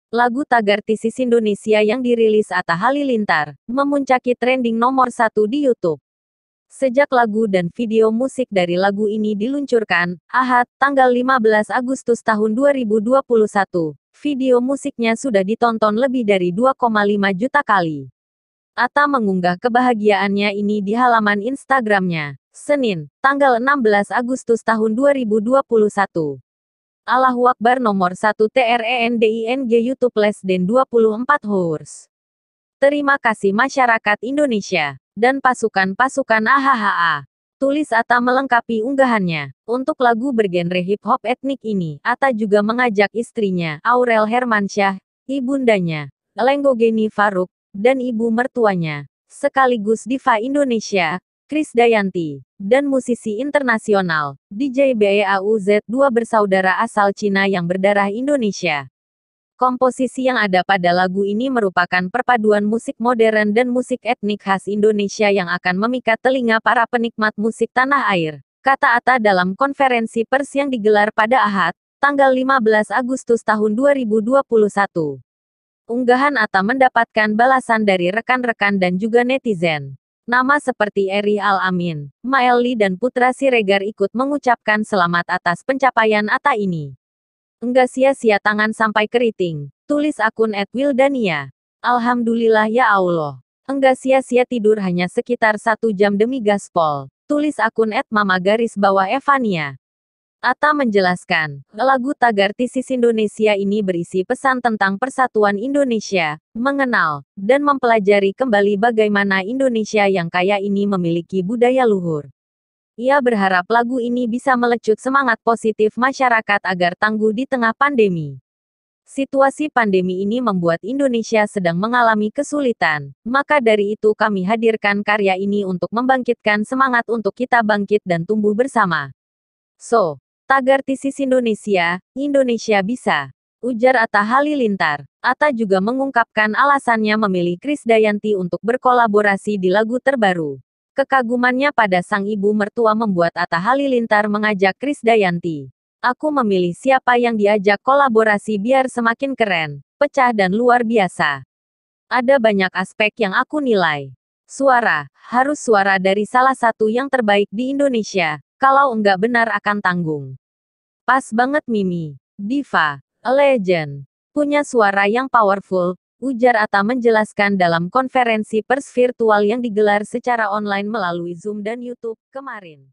Lagu Tagar Tisis Indonesia yang dirilis Atta Halilintar, memuncaki trending nomor 1 di YouTube. Sejak lagu dan video musik dari lagu ini diluncurkan, Ahad, tanggal 15 Agustus tahun 2021, video musiknya sudah ditonton lebih dari 2,5 juta kali. Atta mengunggah kebahagiaannya ini di halaman Instagramnya, Senin, tanggal 16 Agustus tahun 2021. Allahu Akbar nomor 1 TRENDING YouTube less than 24 hours. Terima kasih masyarakat Indonesia dan pasukan-pasukan AHHA. Tulis Atta melengkapi unggahannya. Untuk lagu bergenre hip hop etnik ini, Atta juga mengajak istrinya, Aurel Hermansyah, ibundanya, Lenggogeni Faruk, dan ibu mertuanya, sekaligus diva Indonesia, Krisdayanti, dan musisi internasional, DJ BEAUZ2 bersaudara asal Cina yang berdarah Indonesia. Komposisi yang ada pada lagu ini merupakan perpaduan musik modern dan musik etnik khas Indonesia yang akan memikat telinga para penikmat musik tanah air, kata Atta dalam konferensi pers yang digelar pada Ahad, tanggal 15 Agustus tahun 2021. Unggahan Atta mendapatkan balasan dari rekan-rekan dan juga netizen. Nama seperti Eri Al-Amin, Maeli dan Putra Siregar ikut mengucapkan selamat atas pencapaian Atta ini. Enggak sia-sia tangan sampai keriting, tulis akun @wildania. Alhamdulillah ya Allah. Enggak sia-sia tidur hanya sekitar 1 jam demi gaspol, tulis akun @mama_Evania. Atta menjelaskan, lagu Tagar Tisis Indonesia ini berisi pesan tentang persatuan Indonesia, mengenal, dan mempelajari kembali bagaimana Indonesia yang kaya ini memiliki budaya luhur. Ia berharap lagu ini bisa melecut semangat positif masyarakat agar tangguh di tengah pandemi. Situasi pandemi ini membuat Indonesia sedang mengalami kesulitan, maka dari itu kami hadirkan karya ini untuk membangkitkan semangat untuk kita bangkit dan tumbuh bersama. So, Tagar Tisis Indonesia, Indonesia bisa, ujar Atta Halilintar. Atta juga mengungkapkan alasannya memilih Krisdayanti untuk berkolaborasi di lagu terbaru. Kekagumannya pada sang ibu mertua membuat Atta Halilintar mengajak Krisdayanti. Aku memilih siapa yang diajak kolaborasi biar semakin keren, pecah dan luar biasa. Ada banyak aspek yang aku nilai. Suara, harus suara dari salah satu yang terbaik di Indonesia. Kalau enggak benar akan tanggung. Pas banget Mimi, diva, a legend, punya suara yang powerful, ujar Atta menjelaskan dalam konferensi pers virtual yang digelar secara online melalui Zoom dan YouTube kemarin.